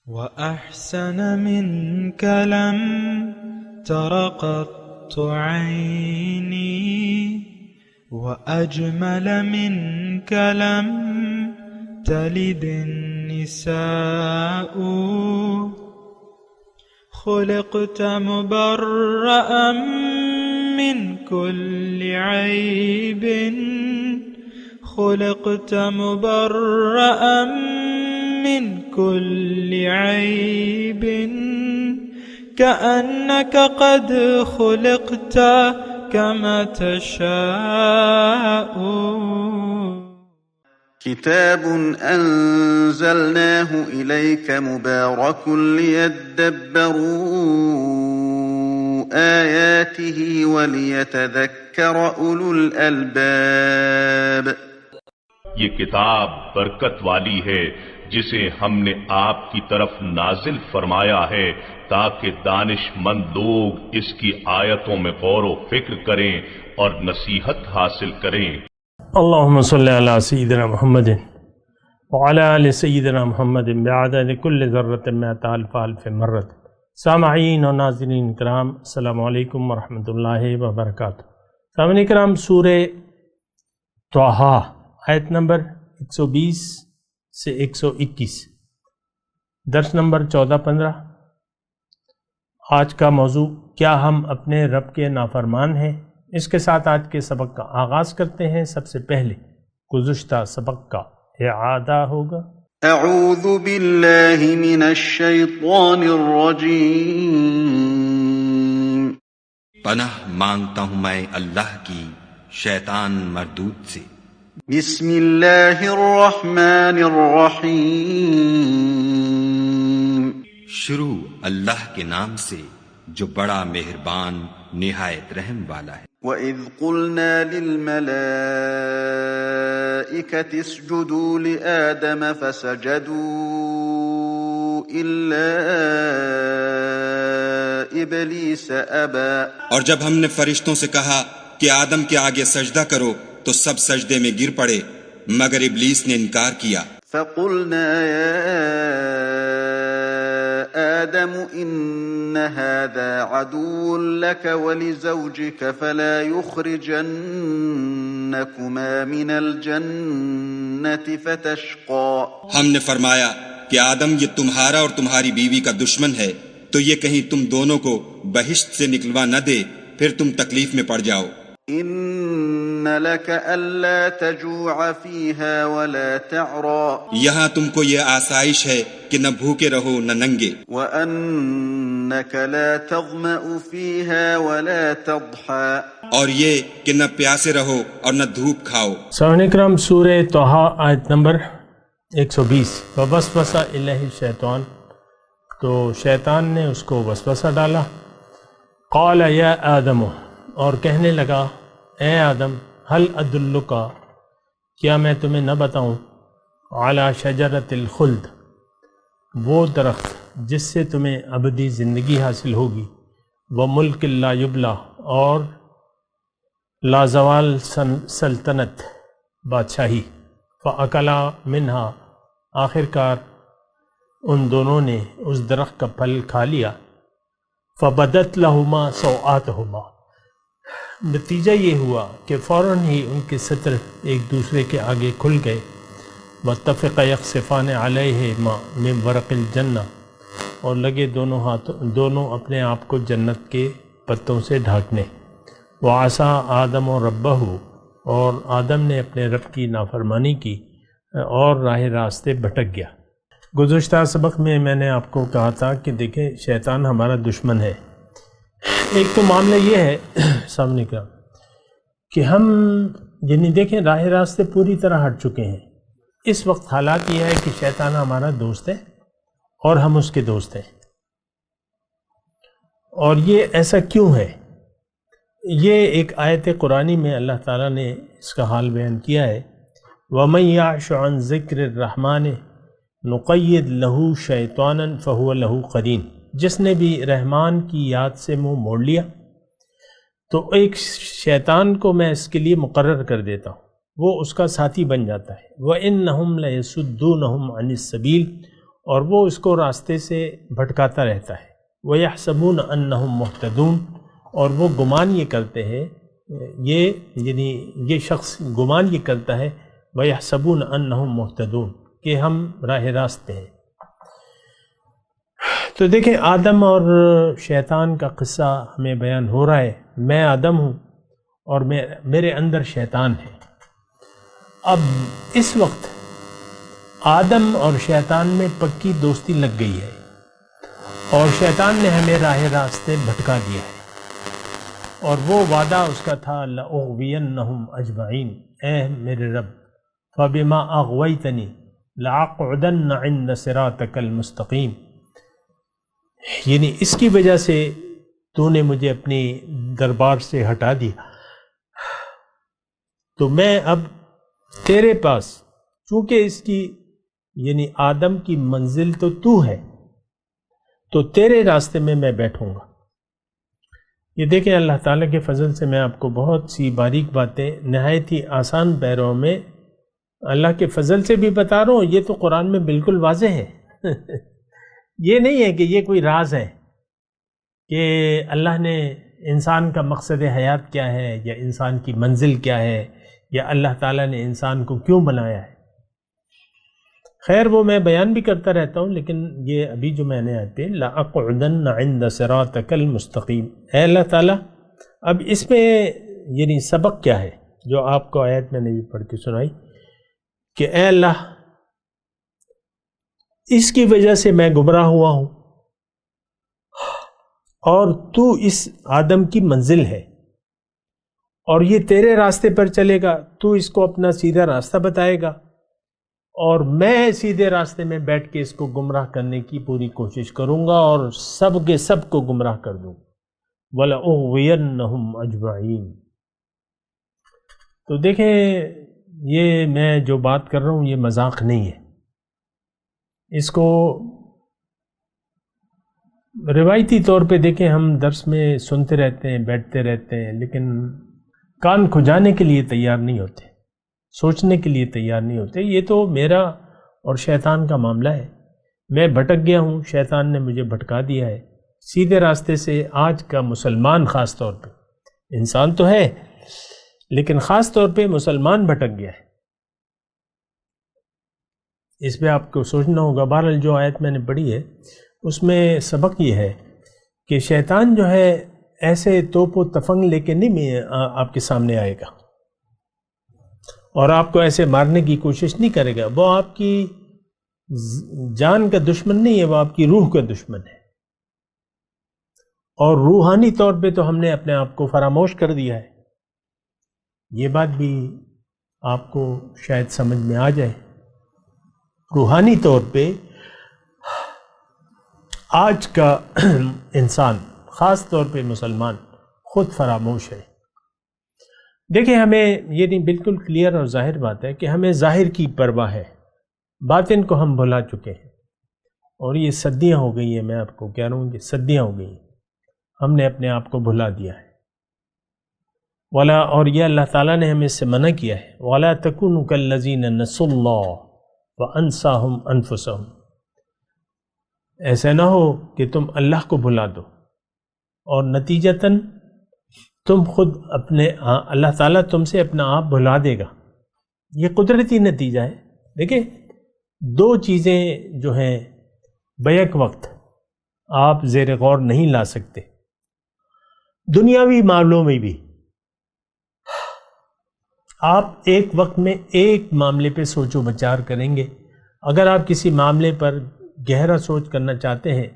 وأحسن منك لم تر قط عيني وأجمل منك لم تلد النساء خلقت مبرأ من كل عيب خلقت مبرأ من كل عيب كأنك قد خلقت كما تشاء. كتاب أنزلناه إليك مبارك ليدبروا آياته وليتذكر أولو الألباب. یہ کتاب برکت والی ہے جسے ہم نے آپ کی طرف نازل فرمایا ہے تاکہ دانش مند لوگ اس کی آیتوں میں غور و فکر کریں اور نصیحت حاصل کریں. اللہم صلی علی سیدنا محمد وعلی آل سیدنا محمد بعدد کل ذرۃ مئۃ الف الف مرۃ. سامعین و ناظرین کرام، السلام علیکم ورحمۃ اللہ وبرکاتہ. سامعین کرام، سورہ طٰہٰ آیت نمبر 120 سے 121، درس نمبر 14-15. آج کا موضوع کیا ہم اپنے رب کے نافرمان ہیں؟ اس کے ساتھ آج کے سبق کا آغاز کرتے ہیں. سب سے پہلے گزشتہ سبق کا اعادہ ہوگا. اعوذ باللہ من الشیطان الرجیم. پناہ مانگتا ہوں میں اللہ کی شیطان مردود سے. بسم اللہ الرحمن الرحیم. شروع اللہ کے نام سے جو بڑا مہربان نہایت رحم والا ہے. وَإِذْ قُلْنَا لِلْمَلَائِكَةِ اسْجُدُوا لِآدَمَ فَسَجَدُوا إِلَّا إِبْلِيسَ أَبَى. اور جب ہم نے فرشتوں سے کہا کہ آدم کے آگے سجدہ کرو تو سب سجدے میں گر پڑے مگر ابلیس نے انکار کیا. فَقُلْنَا يَا آدم إن هذا عدو لك ولزوجك فلا يخرجنكما من الجنة فتشقى. ہم نے فرمایا کہ آدم یہ تمہارا اور تمہاری بیوی کا دشمن ہے تو یہ کہیں تم دونوں کو بہشت سے نکلوا نہ دے پھر تم تکلیف میں پڑ جاؤ. ان لك الا تجوع فيها ولا تعرى. یہاں تم کو یہ آسائش ہے کہ نہ بھوکے رہو نہ ننگے. وانك لا تظمأ فيها ولا تضحى. اور یہ کہ نہ پیاسے رہو اور نہ دھوپ کھاؤ. سامعین کرام، سورہ طٰہٰ آیت نمبر 120. ووسوس الیہ الشیطان، تو شیطان نے اس کو وسوسہ ڈالا. قال یا آدم، اور کہنے لگا اے آدم، هل ادلک، کیا میں تمہیں نہ بتاؤں، علی شجرۃ الخلد، وہ درخت جس سے تمہیں ابدی زندگی حاصل ہوگی، وملک لا یبلی، اور لازوال سلطنت بادشاہی. فاکلا منہا، آخر کار ان دونوں نے اس درخت کا پھل کھا لیا. فبدت لہما سوآتہما، نتیجہ یہ ہوا کہ فوراً ہی ان کے ستر ایک دوسرے کے آگے کھل گئے. واتفقا یخصفان علیہما من ورق الجنہ، اور لگے دونوں اپنے آپ کو جنت کے پتوں سے ڈھانکنے. وعصا آدم و ربہ، اور آدم نے اپنے رب کی نافرمانی کی اور راہ راستے بھٹک گیا. گزشتہ سبق میں نے آپ کو کہا تھا کہ دیکھیں شیطان ہمارا دشمن ہے. ایک تو معاملہ یہ ہے سامنے کا کہ ہم یعنی دیکھیں راہ راستے پوری طرح ہٹ چکے ہیں. اس وقت حالات یہ ہے کہ شیطان ہمارا دوست ہے اور ہم اس کے دوست ہیں. اور یہ ایسا کیوں ہے؟ یہ ایک آیت قرآنی میں اللہ تعالیٰ نے اس کا حال بیان کیا ہے. وَمَن يَعْشُ عَن ذِكْرِ الرَّحْمَنِ نُقَيِّضْ لَهُ شَيْطَانًا فَهُوَ لَهُ قَرِينٌ. جس نے بھی رحمان کی یاد سے منہ موڑ لیا تو ایک شیطان کو میں اس کے لیے مقرر کر دیتا ہوں، وہ اس کا ساتھی بن جاتا ہے. وَإِنَّهُمْ لَيَسُدُّونَهُمْ عَنِ السَّبِيلِ، اور وہ اس کو راستے سے بھٹکاتا رہتا ہے۔ وَيَحْسَبُونَ أَنَّهُمْ مُهْتَدُونَ، اور وہ گمان یہ کرتے ہیں، یہ شخص گمان یہ کرتا ہے وَيَحْسَبُونَ أَنَّهُمْ مُهْتَدُونَ کہ ہم راہ راست پہ ہیں۔ تو دیکھیں آدم اور شیطان کا قصہ ہمیں بیان ہو رہا ہے۔ میں آدم ہوں اور میرے اندر شیطان ہے۔ اب اس وقت آدم اور شیطان میں پکی دوستی لگ گئی ہے اور شیطان نے ہمیں راہ راستے بھٹکا دیا ہے، اور وہ وعدہ اس کا تھا لَأُغْوِيَنَّهُمْ أَجْمَعِينَ، اے میرے رب فَبِمَا أَغْوَيْتَنِي لَأَقْعُدَنَّ عِنْدَ صِرَاطِكَ الْمُسْتَقِيمِ، یعنی اس کی وجہ سے تو نے مجھے اپنی دربار سے ہٹا دیا، تو میں اب تیرے پاس، چونکہ اس کی یعنی آدم کی منزل تو ہے، تو تیرے راستے میں بیٹھوں گا۔ یہ دیکھیں اللہ تعالیٰ کے فضل سے میں آپ کو بہت سی باریک باتیں نہایت ہی آسان پیروں میں اللہ کے فضل سے بھی بتا رہا ہوں۔ یہ تو قرآن میں بالکل واضح ہے یہ نہیں ہے کہ یہ کوئی راز ہے کہ اللہ نے انسان کا مقصد حیات کیا ہے یا انسان کی منزل کیا ہے یا اللہ تعالیٰ نے انسان کو کیوں بنایا ہے۔ خیر وہ میں بیان بھی کرتا رہتا ہوں، لیکن یہ ابھی جو میں نے آتے لَأَقْعُدَنَّ عِنْدَ صِرَاطِكَ الْمُسْتَقِيمِ، اے اللہ تعالیٰ اب اس میں یعنی سبق کیا ہے جو آپ کو آیت میں نے بھی پڑھ کے سنائی کہ اے اللہ اس کی وجہ سے میں گمراہ ہوا ہوں اور تو اس آدم کی منزل ہے اور یہ تیرے راستے پر چلے گا، تو اس کو اپنا سیدھا راستہ بتائے گا اور میں سیدھے راستے میں بیٹھ کے اس کو گمراہ کرنے کی پوری کوشش کروں گا اور سب کے سب کو گمراہ کر دوں، وَلَأُغْوِيَنَّهُمْ أَجْمَعِينَ۔ تو دیکھیں یہ میں جو بات کر رہا ہوں یہ مذاق نہیں ہے، اس کو روایتی طور پہ دیکھیں ہم درس میں سنتے رہتے ہیں، بیٹھتے رہتے ہیں، لیکن کان کھجانے کے لیے تیار نہیں ہوتے، سوچنے کے لیے تیار نہیں ہوتے۔ یہ تو میرا اور شیطان کا معاملہ ہے، میں بھٹک گیا ہوں، شیطان نے مجھے بھٹکا دیا ہے سیدھے راستے سے۔ آج کا مسلمان خاص طور پہ، انسان تو ہے لیکن خاص طور پہ مسلمان بھٹک گیا ہے، اس پہ آپ کو سوچنا ہوگا۔ بہرحال جو آیت میں نے پڑھی ہے اس میں سبق یہ ہے کہ شیطان جو ہے ایسے توپ و تفنگ لے کے نہیں آپ کے سامنے آئے گا اور آپ کو ایسے مارنے کی کوشش نہیں کرے گا، وہ آپ کی جان کا دشمن نہیں ہے، وہ آپ کی روح کا دشمن ہے، اور روحانی طور پہ تو ہم نے اپنے آپ کو فراموش کر دیا ہے۔ یہ بات بھی آپ کو شاید سمجھ میں آ جائے، روحانی طور پہ آج کا انسان خاص طور پہ مسلمان خود فراموش ہے۔ دیکھیں ہمیں یہ نہیں بالکل کلیئر اور ظاہر بات ہے کہ ہمیں ظاہر کی پرواہ ہے، باطن کو ہم بھلا چکے ہیں، اور یہ صدیاں ہو گئی ہیں، میں آپ کو کہہ رہا ہوں کہ صدیاں ہو گئی ہیں، ہم نے اپنے آپ کو بھلا دیا ہے۔ ولا، اور یہ اللہ تعالیٰ نے ہمیں اس سے منع کیا ہے، وَلَا تَكُونُوا كَالَّذِينَ نَسُوا اللَّهَ وَأَنسَاهُمْ أَنفُسَهُمْ، ایسا نہ ہو کہ تم اللہ کو بھلا دو اور نتیجتاً تم خود اپنے اللہ تعالیٰ تم سے اپنا آپ بھلا دے گا۔ یہ قدرتی نتیجہ ہے۔ دیکھیں دو چیزیں جو ہیں بیک وقت آپ زیر غور نہیں لا سکتے، دنیاوی معاملوں میں بھی آپ ایک وقت میں ایک معاملے پہ سوچ و بچار کریں گے۔ اگر آپ کسی معاملے پر گہرا سوچ کرنا چاہتے ہیں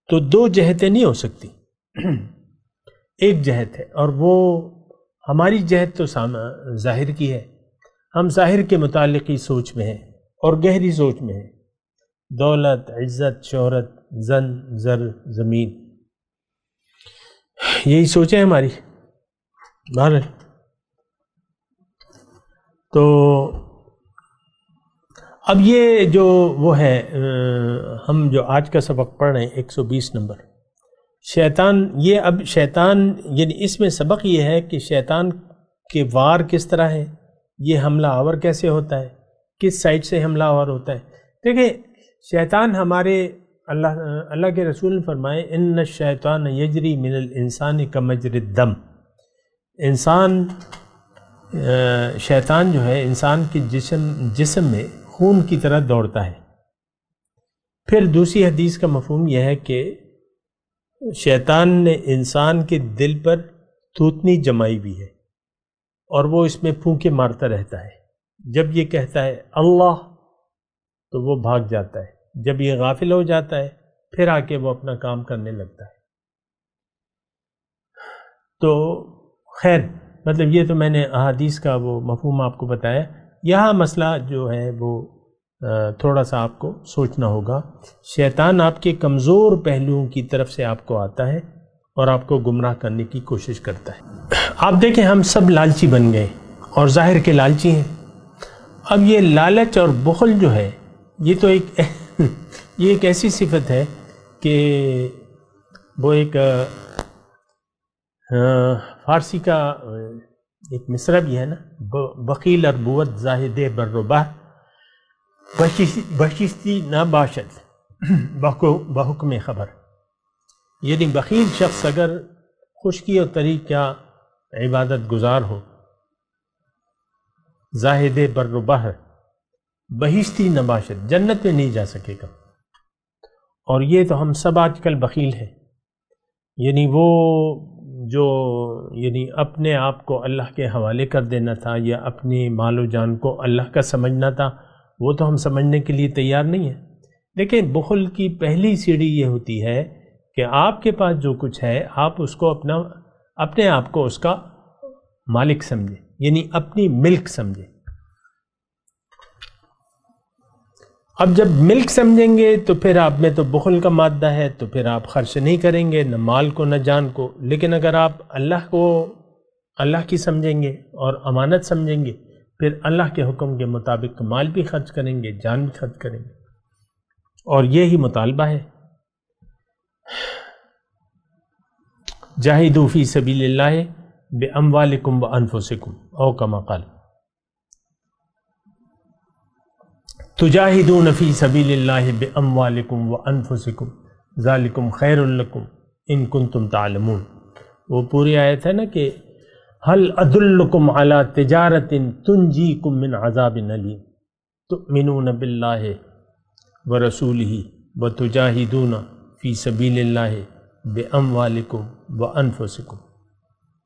تو دو جہتیں نہیں ہو سکتی، ایک جہت ہے، اور وہ ہماری جہت تو ظاہر کی ہے، ہم ظاہر کے متعلق ہی سوچ میں ہیں اور گہری سوچ میں ہیں، دولت، عزت، شہرت، زن، زر، زمین، یہی سوچیں ہماری۔ بہرحال تو اب یہ جو وہ ہے ہم جو آج کا سبق پڑھ رہے ہیں 120 نمبر، شیطان، یہ اب شیطان یعنی اس میں سبق یہ ہے کہ شیطان کے وار کس طرح ہے، یہ حملہ آور کیسے ہوتا ہے، کس سائڈ سے حملہ آور ہوتا ہے۔ دیکھیں شیطان ہمارے اللہ کے رسول نے فرمائے ان الشیطان یجری من الانسان کمجری الدم، شیطان جو ہے انسان کے جسم میں خون کی طرح دوڑتا ہے۔ پھر دوسری حدیث کا مفہوم یہ ہے کہ شیطان نے انسان کے دل پر تھوتنی جمائی ہوئی ہے اور وہ اس میں پھونکے مارتا رہتا ہے۔ جب یہ کہتا ہے اللہ تو وہ بھاگ جاتا ہے، جب یہ غافل ہو جاتا ہے پھر آ کے وہ اپنا کام کرنے لگتا ہے۔ تو خیر مطلب یہ تو میں نے احادیث کا وہ مفہوم آپ کو بتایا۔ یہاں مسئلہ جو ہے وہ تھوڑا سا آپ کو سوچنا ہوگا۔ شیطان آپ کے کمزور پہلوؤں کی طرف سے آپ کو آتا ہے اور آپ کو گمراہ کرنے کی کوشش کرتا ہے۔ آپ دیکھیں ہم سب لالچی بن گئے اور ظاہر کے لالچی ہیں۔ اب یہ لالچ اور بخل جو ہے یہ تو یہ ایک ایسی صفت ہے کہ وہ ایک فارسی کا ایک مصرع بھی ہے نا، بخیل اربوت زاہد بربہ بشتی نہ باشد بحکم خبر، یعنی بخیل شخص اگر خشکی اور تری کیا عبادت گزار ہو، زاہد بربہ بہشتی نہ باشد، جنت میں نہیں جا سکے گا۔ اور یہ تو ہم سب آج کل بخیل ہیں، یعنی وہ جو یعنی اپنے آپ کو اللہ کے حوالے کر دینا تھا یا اپنی مال و جان کو اللہ کا سمجھنا تھا، وہ تو ہم سمجھنے کے لیے تیار نہیں ہیں۔ دیکھیں بخل کی پہلی سیڑھی یہ ہوتی ہے کہ آپ کے پاس جو کچھ ہے آپ اس کو اپنے آپ کو اس کا مالک سمجھیں، یعنی اپنی ملک سمجھیں۔ اب جب ملک سمجھیں گے تو پھر آپ میں تو بخل کا مادہ ہے، تو پھر آپ خرچ نہیں کریں گے، نہ مال کو نہ جان کو۔ لیکن اگر آپ اللہ کو اللہ کی سمجھیں گے اور امانت سمجھیں گے، پھر اللہ کے حکم کے مطابق مال بھی خرچ کریں گے، جان بھی خرچ کریں گے۔ اور یہی مطالبہ ہے، جاہدوا فی سبیل اللہ باموالکم وانفسکم او کما قال، تجاہدون فی سبیل اللہ باموالکم وانفسکم ذالکم خیر لکم ان کنتم تعلمون۔ وہ پوری آیت ہے نا کہ هل ادلکم علی تجارت تنجیکم من عذاب علیم تؤمنون باللہ ورسولہ وتجاہدون فی سبیل اللہ باموالکم وانفسکم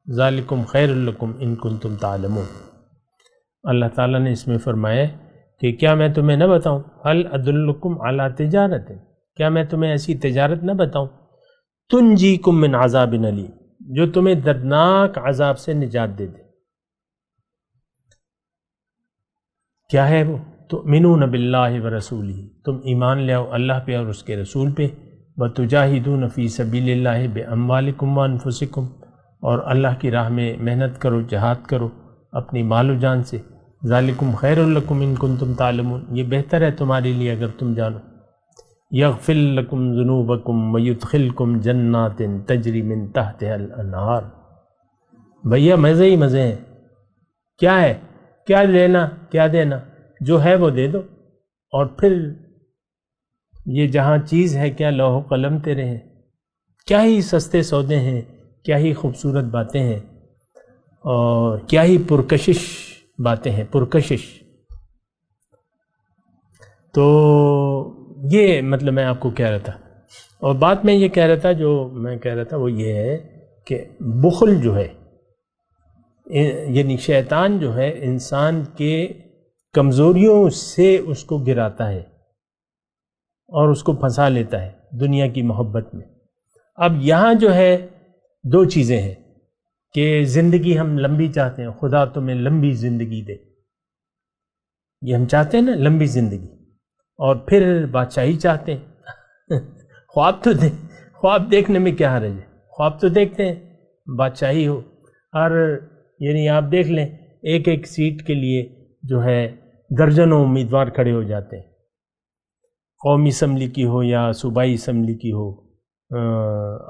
ذالکم خیر لکم ان کنتم تعلمون۔ اللہ تعالیٰ نے اس میں فرمایا کہ کیا میں تمہیں نہ بتاؤں، هل ادلکم علی تجارت، کیا میں تمہیں ایسی تجارت نہ بتاؤں، تنجیکم من عذاب علیم، جو تمہیں دردناک عذاب سے نجات دے دے۔ کیا ہے وہ؟ تؤمنون باللہ ورسولہ، تم ایمان لے آؤ اللہ پہ اور اس کے رسول پہ، وتجاہدون فی سبیل اللہ باموالکم وانفسکم، اور اللہ کی راہ میں محنت کرو، جہاد کرو اپنی مال و جان سے، ذالکم خیر لکم ان کنتم تعلمون، یہ بہتر ہے تمہارے لیے اگر تم جانو۔ یغفر لکم ذنوبکم ویدخلکم جنات تجری من تحتها الانہار۔ بھیا مزے ہی مزے ہیں، کیا ہے، کیا لینا کیا دینا، جو ہے وہ دے دو، اور پھر یہ جہاں چیز ہے کیا لوح و قلم تیرے ہیں، کیا ہی سستے سودے ہیں، کیا ہی خوبصورت باتیں ہیں، اور کیا ہی پرکشش باتیں ہیں، پرکشش۔ تو یہ مطلب میں آپ کو کہہ رہا تھا، اور بات میں یہ کہہ رہا تھا، جو میں کہہ رہا تھا وہ یہ ہے کہ بخل جو ہے یعنی شیطان جو ہے انسان کے کمزوریوں سے اس کو گراتا ہے اور اس کو پھنسا لیتا ہے دنیا کی محبت میں۔ اب یہاں جو ہے دو چیزیں ہیں کہ زندگی ہم لمبی چاہتے ہیں، خدا تمہیں لمبی زندگی دے، یہ ہم چاہتے ہیں نا لمبی زندگی، اور پھر بادشاہی چاہتے ہیں۔ خواب دیکھنے میں کیا حرج ہے، خواب تو دیکھتے ہیں بادشاہی ہو، اور یعنی آپ دیکھ لیں ایک ایک سیٹ کے لیے جو ہے درجنوں امیدوار کھڑے ہو جاتے ہیں، قومی اسمبلی کی ہو یا صوبائی اسمبلی کی ہو،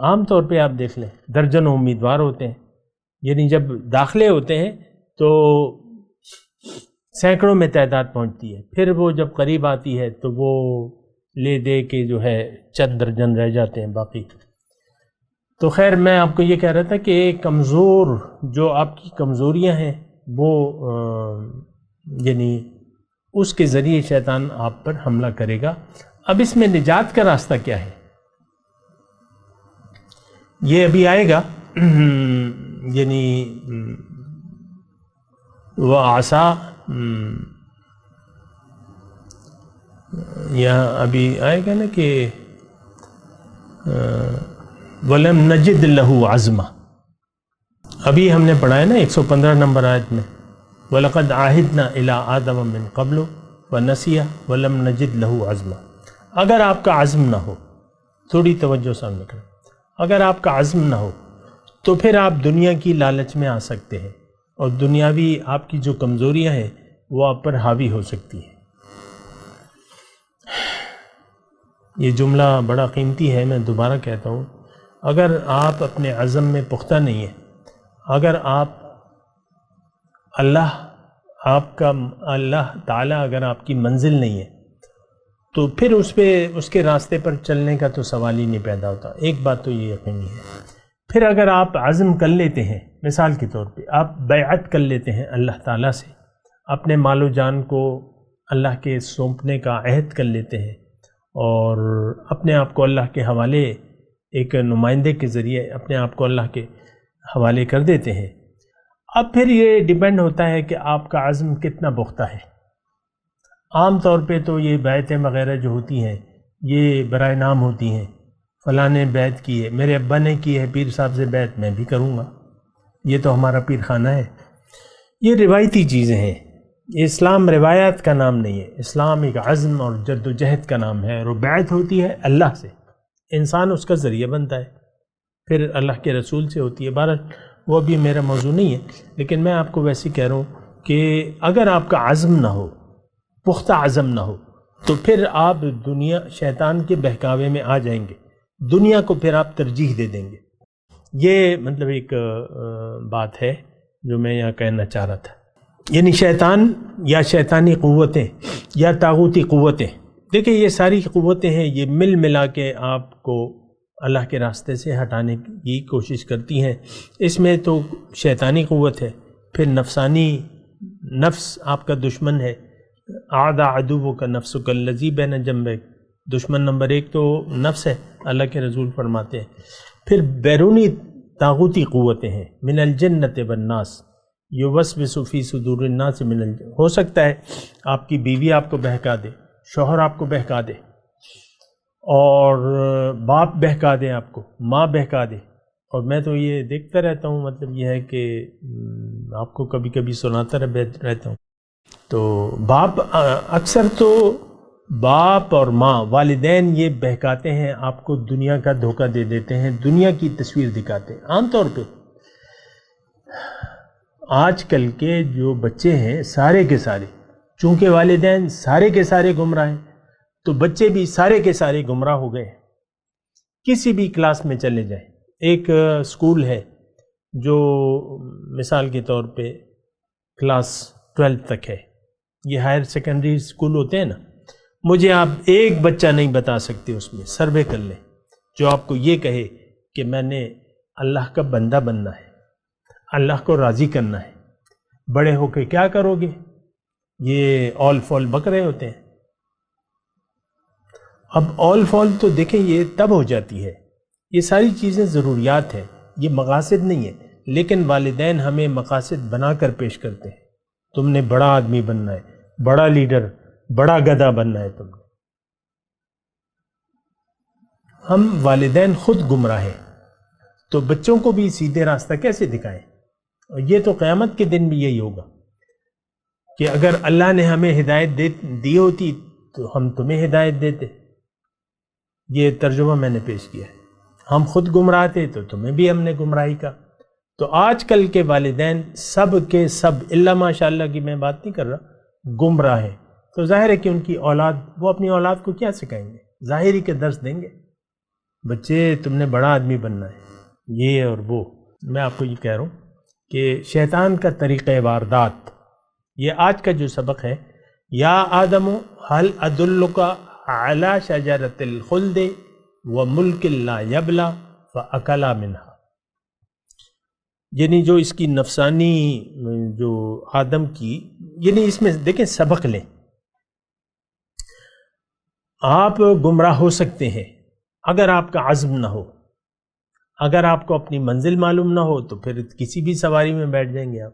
عام طور پہ آپ دیکھ لیں درجنوں امیدوار ہوتے ہیں، یعنی جب داخلے ہوتے ہیں تو سینکڑوں میں تعداد پہنچتی ہے، پھر وہ جب قریب آتی ہے تو وہ لے دے کے جو ہے چند درجن رہ جاتے ہیں باقی. تو خیر میں آپ کو یہ کہہ رہا تھا کہ کمزور جو آپ کی کمزوریاں ہیں وہ یعنی اس کے ذریعے شیطان آپ پر حملہ کرے گا. اب اس میں نجات کا راستہ کیا ہے یہ ابھی آئے گا. یعنی وہ آسا یہاں ابھی آئے گا نا کہ وَلَمْ نَجِدْ لَهُ عَزْمًا. ابھی ہم نے پڑھا ہے نا 115 نمبر آیت میں وَلَقَدْ عَهِدْنَا إِلَىٰ آدَمَ مِنْ قَبْلُ وَنَسِيَ وَلَمْ نَجِدْ لَهُ عَزْمًا. اگر آپ کا عزم نہ ہو، تھوڑی توجہ سامنے کریں، اگر آپ کا عزم نہ ہو تو پھر آپ دنیا کی لالچ میں آ سکتے ہیں اور دنیاوی آپ کی جو کمزوریاں ہیں وہ آپ پر حاوی ہو سکتی ہیں. یہ جملہ بڑا قیمتی ہے، میں دوبارہ کہتا ہوں. اگر آپ اپنے عزم میں پختہ نہیں ہیں، اگر اللہ تعالیٰ اگر آپ کی منزل نہیں ہے تو پھر اس کے راستے پر چلنے کا تو سوال ہی نہیں پیدا ہوتا. ایک بات تو یہ یقینی ہے. پھر اگر آپ عزم کر لیتے ہیں، مثال کے طور پہ آپ بیعت کر لیتے ہیں اللہ تعالیٰ سے، اپنے مال و جان کو اللہ کے سونپنے کا عہد کر لیتے ہیں اور اپنے آپ کو اللہ کے حوالے ایک نمائندے کے ذریعے اپنے آپ کو اللہ کے حوالے کر دیتے ہیں، اب پھر یہ ڈیپینڈ ہوتا ہے کہ آپ کا عزم کتنا پختہ ہے. عام طور پہ تو یہ بیعتیں وغیرہ جو ہوتی ہیں یہ برائے نام ہوتی ہیں. فلاں نے بیعت کی ہے، میرے ابا نے کی ہے پیر صاحب سے بیعت، میں بھی کروں گا، یہ تو ہمارا پیر خانہ ہے. یہ روایتی چیزیں ہیں. اسلام روایات کا نام نہیں ہے، اسلام ایک عزم اور جد و جہد کا نام ہے. اور بیعت ہوتی ہے اللہ سے، انسان اس کا ذریعہ بنتا ہے، پھر اللہ کے رسول سے ہوتی ہے. بہرحال وہ بھی میرا موضوع نہیں ہے، لیکن میں آپ کو ویسے کہہ رہا ہوں کہ اگر آپ کا عزم نہ ہو، پختہ عزم نہ ہو، تو پھر آپ شیطان کے بہکاوے میں آ جائیں گے، دنیا کو پھر آپ ترجیح دے دیں گے. یہ مطلب ایک بات ہے جو میں یہاں کہنا چاہ رہا تھا. یعنی شیطان یا شیطانی قوتیں یا طاغوتی قوتیں، دیکھیں یہ ساری قوتیں ہیں، یہ مل ملا کے آپ کو اللہ کے راستے سے ہٹانے کی کوشش کرتی ہیں. اس میں تو شیطانی قوت ہے، پھر نفس آپ کا دشمن ہے. اعداء عدو کا نفس کالذی بین جنبیک، دشمن نمبر 1 تو نفس ہے، اللہ کے رسول فرماتے ہیں. پھر بیرونی طاغوتی قوتیں ہیں، من الجنۃ والناس یوسوس فی صدور الناس من الجنۃ. ہو سکتا ہے آپ کی بیوی آپ کو بہکا دے، شوہر آپ کو بہکا دے، اور باپ بہکا دے، آپ کو ماں بہکا دے. اور میں تو یہ دیکھتا رہتا ہوں، مطلب یہ ہے کہ آپ کو کبھی کبھی سناتا رہتا ہوں. تو باپ اکثر تو باپ اور ماں والدین یہ بہکاتے ہیں، آپ کو دنیا کا دھوکہ دے دیتے ہیں، دنیا کی تصویر دکھاتے ہیں. عام طور پہ آج کل کے جو بچے ہیں سارے کے سارے، چونکہ والدین سارے کے سارے گمراہ ہیں تو بچے بھی سارے کے سارے گمراہ ہو گئے ہیں. کسی بھی کلاس میں چلے جائیں، ایک اسکول ہے جو مثال کے طور پہ کلاس 12 تک ہے، یہ ہائر سیکنڈری اسکول ہوتے ہیں نا، مجھے آپ ایک بچہ نہیں بتا سکتے اس میں، سروے کر لیں، جو آپ کو یہ کہے کہ میں نے اللہ کا بندہ بننا ہے، اللہ کو راضی کرنا ہے، بڑے ہو کے کیا کرو گے. یہ آل فال بک رہے ہوتے ہیں. اب آل فال تو دیکھیں یہ تب ہو جاتی ہے، یہ ساری چیزیں ضروریات ہیں، یہ مقاصد نہیں ہے، لیکن والدین ہمیں مقاصد بنا کر پیش کرتے ہیں. تم نے بڑا آدمی بننا ہے، بڑا لیڈر، بڑا گدھا بننا ہے تم نے. ہم والدین خود گمراہ ہیں تو بچوں کو بھی سیدھے راستہ کیسے دکھائیں؟ اور یہ تو قیامت کے دن بھی یہی ہوگا کہ اگر اللہ نے ہمیں ہدایت دی ہوتی تو ہم تمہیں ہدایت دیتے. یہ ترجمہ میں نے پیش کیا ہے. ہم خود گمراہ تھے تو تمہیں بھی ہم نے گمراہی کا. تو آج کل کے والدین سب کے سب الا ماشاء اللہ کی میں بات نہیں کر رہا، گمراہ ہیں. تو ظاہر ہے کہ ان کی اولاد، وہ اپنی اولاد کو کیا سکھائیں گے؟ ظاہری کے درس دیں گے، بچے تم نے بڑا آدمی بننا ہے، یہ اور وہ. میں آپ کو یہ کہہ رہا ہوں کہ شیطان کا طریقہ واردات، یہ آج کا جو سبق ہے، یا آدم حل ادلک علی شجرۃ الخلد وملک لا یبلی فاکلا منہا، یعنی جو اس کی نفسانی جو آدم کی، یعنی اس میں دیکھیں سبق لیں. آپ گمراہ ہو سکتے ہیں اگر آپ کا عزم نہ ہو، اگر آپ کو اپنی منزل معلوم نہ ہو تو پھر کسی بھی سواری میں بیٹھ جائیں گے آپ.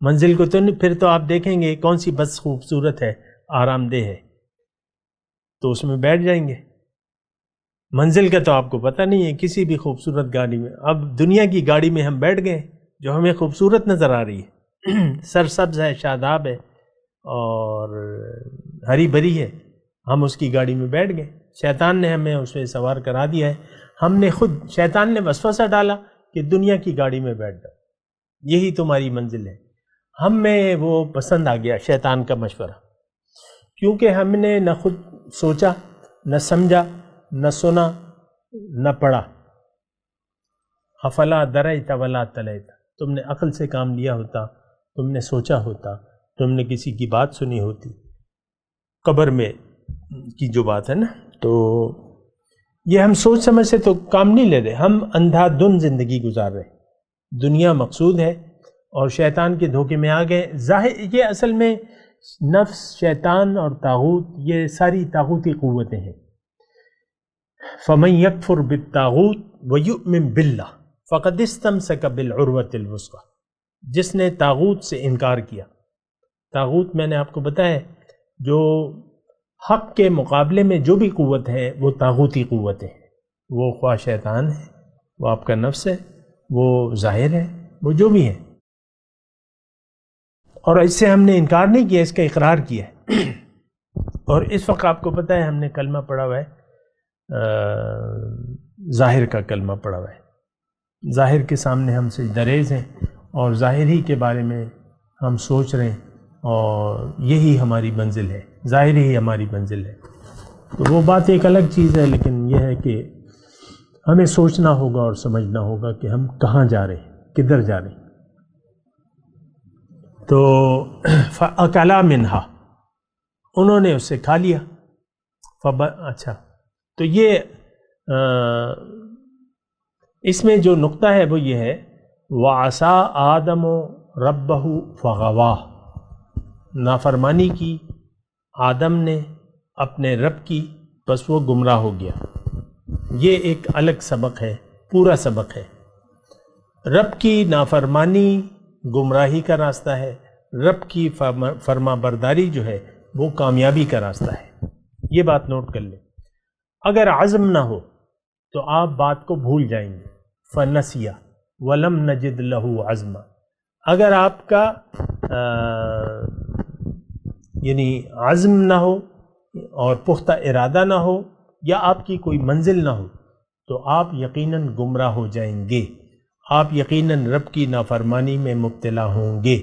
منزل کو تو نہیں، پھر تو آپ دیکھیں گے کون سی بس خوبصورت ہے، آرام دہ ہے، تو اس میں بیٹھ جائیں گے. منزل کا تو آپ کو پتہ نہیں ہے کسی بھی خوبصورت گاڑی میں. اب دنیا کی گاڑی میں ہم بیٹھ گئے جو ہمیں خوبصورت نظر آ رہی ہے، سرسبز ہے، شاداب ہے اور ہری بھری ہے، ہم اس کی گاڑی میں بیٹھ گئے. شیطان نے ہمیں اس میں سوار کرا دیا ہے، ہم نے خود، شیطان نے وسوسہ ڈالا کہ دنیا کی گاڑی میں بیٹھ جاؤ، یہی تمہاری منزل ہے. ہم میں وہ پسند آ گیا شیطان کا مشورہ، کیونکہ ہم نے نہ خود سوچا، نہ سمجھا، نہ سنا، نہ پڑھا. افلا درئت ولا تلیت، تم نے عقل سے کام لیا ہوتا، تم نے سوچا ہوتا، تم نے کسی کی بات سنی ہوتی، قبر میں کی جو بات ہے نا. تو یہ ہم سوچ سمجھ سے تو کام نہیں لے رہے، ہم اندھا دھن زندگی گزار رہے. دنیا مقصود ہے اور شیطان کے دھوکے میں آ گئے. ظاہر یہ اصل میں نفس، شیطان اور طاغوت، یہ ساری طاغوتی قوتیں ہیں. فَمَن يَكْفُرْ بِالطَّاغُوتِ وَيُؤْمِن بِاللَّهِ فَقَدِ اسْتَمْسَكَ بِالْعُرْوَةِ الْوُثْقَىٰ. جس نے طاغوت سے انکار کیا، طاغوت میں نے آپ کو بتایا جو حق کے مقابلے میں جو بھی قوت ہے وہ طاغوتی قوتیں ہیں. وہ خواہ شیطان ہے، وہ آپ کا نفس ہے، وہ ظاہر ہے، وہ جو بھی ہے. اور اس سے ہم نے انکار نہیں کیا، اس کا اقرار کیا ہے. اور اس وقت آپ کو پتہ ہے ہم نے کلمہ پڑھا ہوا ہے، ظاہر کا کلمہ پڑھا ہوا ہے. ظاہر کے سامنے ہم سجدہ ریز ہیں اور ظاہر ہی کے بارے میں ہم سوچ رہے ہیں اور یہی ہماری منزل ہے، ظاہر ہی ہماری منزل ہے. تو وہ بات ایک الگ چیز ہے، لیکن یہ ہے کہ ہمیں سوچنا ہوگا اور سمجھنا ہوگا کہ ہم کہاں جا رہے ہیں، کدھر جا رہے ہیں. تو فَأَكَلَا مِنْهَا، انہوں نے اس سے کھا لیا. اچھا، تو یہ اس میں جو نقطہ ہے وہ یہ ہے وَعَصَىٰ آدَمُ رَبَّهُ فَغَوَىٰ، نافرمانی کی آدم نے اپنے رب کی، بس وہ گمراہ ہو گیا. یہ ایک الگ سبق ہے، پورا سبق ہے. رب کی نافرمانی گمراہی کا راستہ ہے، رب کی فرما برداری جو ہے وہ کامیابی کا راستہ ہے. یہ بات نوٹ کر لیں. اگر عزم نہ ہو تو آپ بات کو بھول جائیں گے. فَنَسِيَ وَلَمْ نَجِدْ لَهُ عَزْمًا، اگر آپ کا یعنی عزم نہ ہو اور پختہ ارادہ نہ ہو یا آپ کی کوئی منزل نہ ہو تو آپ یقیناً گمراہ ہو جائیں گے، آپ یقیناً رب کی نافرمانی میں مبتلا ہوں گے.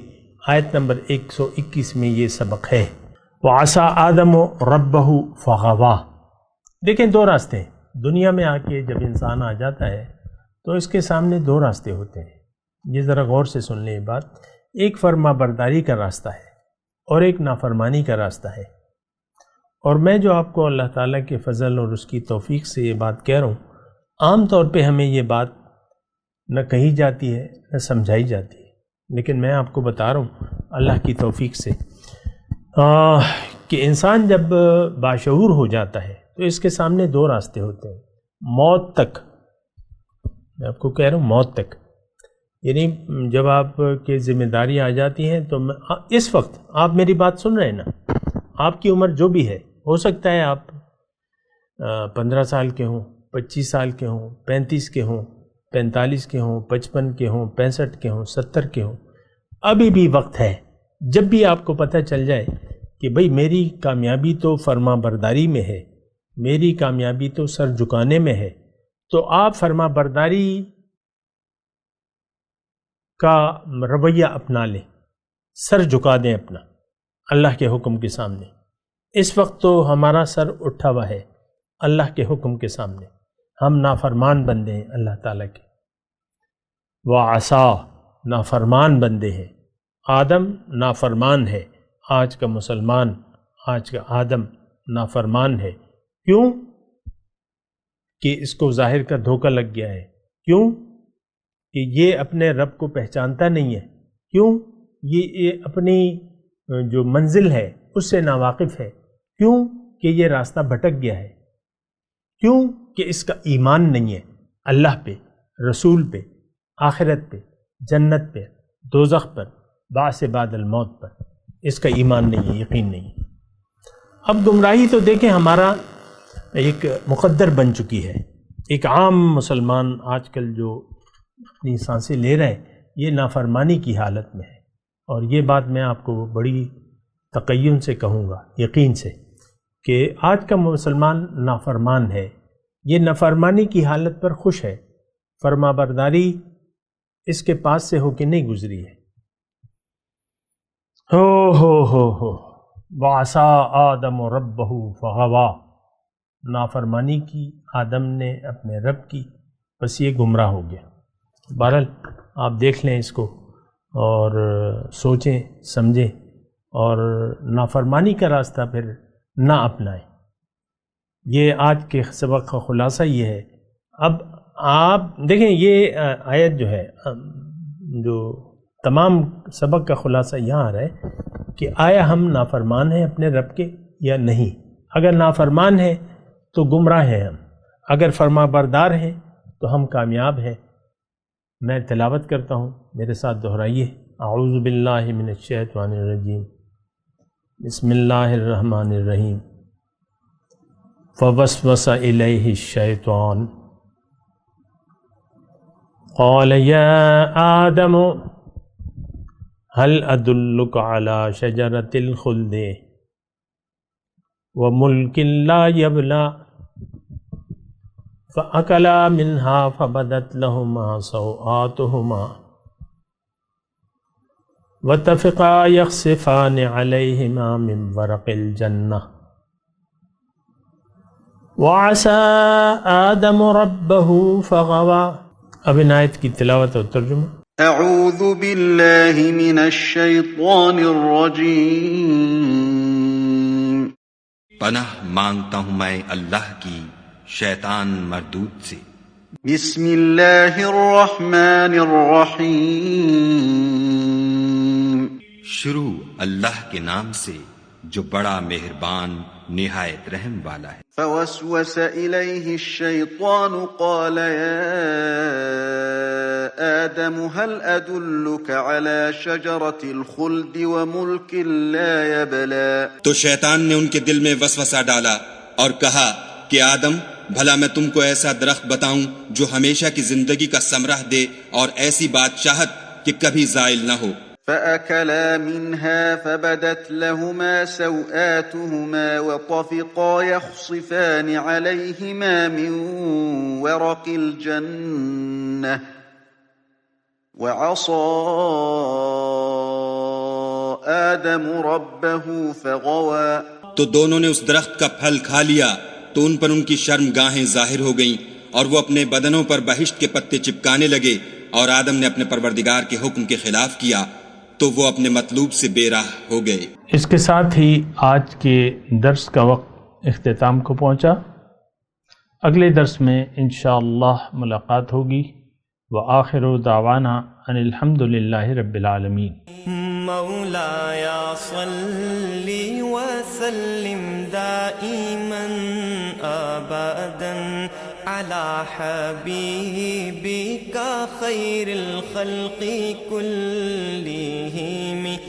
آیت نمبر 121 میں یہ سبق ہے. وَعَصَىٰ آدَمُ رَبَّهُ فَغَوَىٰ. دیکھیں دو راستے ہیں. دنیا میں آ کے جب انسان آ جاتا ہے تو اس کے سامنے دو راستے ہوتے ہیں. یہ ذرا غور سے سن لیں یہ بات. ایک فرما برداری کا راستہ ہے اور ایک نافرمانی کا راستہ ہے. اور میں جو آپ کو اللہ تعالیٰ کے فضل اور اس کی توفیق سے یہ بات کہہ رہا ہوں، عام طور پہ ہمیں یہ بات نہ کہی جاتی ہے نہ سمجھائی جاتی ہے، لیکن میں آپ کو بتا رہا ہوں اللہ کی توفیق سے کہ انسان جب باشعور ہو جاتا ہے تو اس کے سامنے دو راستے ہوتے ہیں. موت تک، میں آپ کو کہہ رہا ہوں موت تک، یعنی جب آپ کی ذمہ داری آ جاتی ہیں تو اس وقت آپ میری بات سن رہے ہیں نا، آپ کی عمر جو بھی ہے، ہو سکتا ہے آپ 15 سال کے ہوں، 25 سال کے ہوں، 35 کے ہوں، 45 کے ہوں، 55 کے ہوں، 65 کے ہوں، 70 کے ہوں. ابھی بھی وقت ہے. جب بھی آپ کو پتہ چل جائے کہ بھئی میری کامیابی تو فرما برداری میں ہے، میری کامیابی تو سر جھکانے میں ہے، تو آپ فرما برداری کا رویہ اپنا لیں، سر جھکا دیں اپنا اللہ کے حکم کے سامنے. اس وقت تو ہمارا سر اٹھا ہوا ہے اللہ کے حکم کے سامنے، ہم نافرمان بندے ہیں اللہ تعالیٰ کے. وَعَصَىٰ، نافرمان بندے ہیں. آدم نافرمان ہے. آج کا مسلمان، آج کا آدم نافرمان ہے. کیوں؟ کہ اس کو ظاہر کا دھوکہ لگ گیا ہے. کیوں؟ کہ یہ اپنے رب کو پہچانتا نہیں ہے. کیوں؟ یہ اپنی جو منزل ہے اس سے ناواقف ہے. کیوں؟ کہ یہ راستہ بھٹک گیا ہے. کیوں؟ کہ اس کا ایمان نہیں ہے اللہ پہ، رسول پہ، آخرت پہ، جنت پہ، دوزخ پر، بعث بعد الموت پر. اس کا ایمان نہیں ہے، یقین نہیں ہے. اب گمراہی تو دیکھیں ہمارا ایک مقدر بن چکی ہے. ایک عام مسلمان آج کل جو اپنی سانسیں لے رہے ہیں یہ نافرمانی کی حالت میں ہے. اور یہ بات میں آپ کو بڑی تقین سے کہوں گا، یقین سے، کہ آج کا مسلمان نافرمان ہے. یہ نافرمانی کی حالت پر خوش ہے. فرما برداری اس کے پاس سے ہو کے نہیں گزری ہے. ہو وَعَصَىٰ آدَمُ رَبَّهُ فَغَوَىٰ. نافرمانی کی آدم نے اپنے رب کی، بس یہ گمراہ ہو گیا. بہرحال آپ دیکھ لیں اس کو اور سوچیں سمجھیں اور نافرمانی کا راستہ پھر نہ اپنائیں. یہ آج کے سبق کا خلاصہ یہ ہے. اب آپ دیکھیں یہ آیت جو ہے، جو تمام سبق کا خلاصہ یہاں آ رہا ہے کہ آیا ہم نافرمان ہیں اپنے رب کے یا نہیں. اگر نافرمان ہیں تو گمراہ ہیں ہم، اگر فرما بردار ہیں تو ہم کامیاب ہیں. میں تلاوت کرتا ہوں، میرے ساتھ دہرائیے. اعوذ باللہ من الشیطان الرجیم، بسم اللہ الرحمن الرحیم. فوسوس الیہ الشیطان قال یا آدم هل ادلک علی شجرۃ الخلد وملک لا یبلی فأکلا منها فبدت لهما سوآتهما واتفقا یخصفان علیہما من ورق الجنہ وعصى آدم ربه فغوى. اب ان آیت کی تلاوت اور ترجمہ. اعوذ باللہ من الشیطان الرجیم. پناہ مانگتا ہوں میں اللہ کی شیطان مردود سے. بسم اللہ الرحمن الرحیم. شروع اللہ کے نام سے جو بڑا مہربان نہایت رحم والا ہے. فوسوس إليه الشيطان قال يا آدم هل أدلك على شجرة الخلد وملك لا يبلى. تو شیطان نے ان کے دل میں وسوسہ ڈالا اور کہا کہ آدم بھلا میں تم کو ایسا درخت بتاؤں جو ہمیشہ کی زندگی کا ثمرہ دے اور ایسی بادشاہت کہ کبھی زائل نہ ہو. فأكلا منها فبدت لهما سوآتهما وطفقا يخصفان عليهما من ورق الجنة وعصى آدم ربه فغوى. تو دونوں نے اس درخت کا پھل کھا لیا تو ان پر ان کی شرم گاہیں ظاہر ہو گئیں اور وہ اپنے بدنوں پر بہشت کے پتے چپکانے لگے. اور آدم نے اپنے پروردگار کے حکم کے خلاف کیا تو وہ اپنے مطلوب سے بے راہ ہو گئے. اس کے ساتھ ہی آج کے درس کا وقت اختتام کو پہنچا. اگلے درس میں انشاءاللہ ملاقات ہوگی. وآخر دعوانا ان الحمدللہ رب العالمین. مولایا صلی وسلم دائما ابدا على حبيبك خير الخلق كل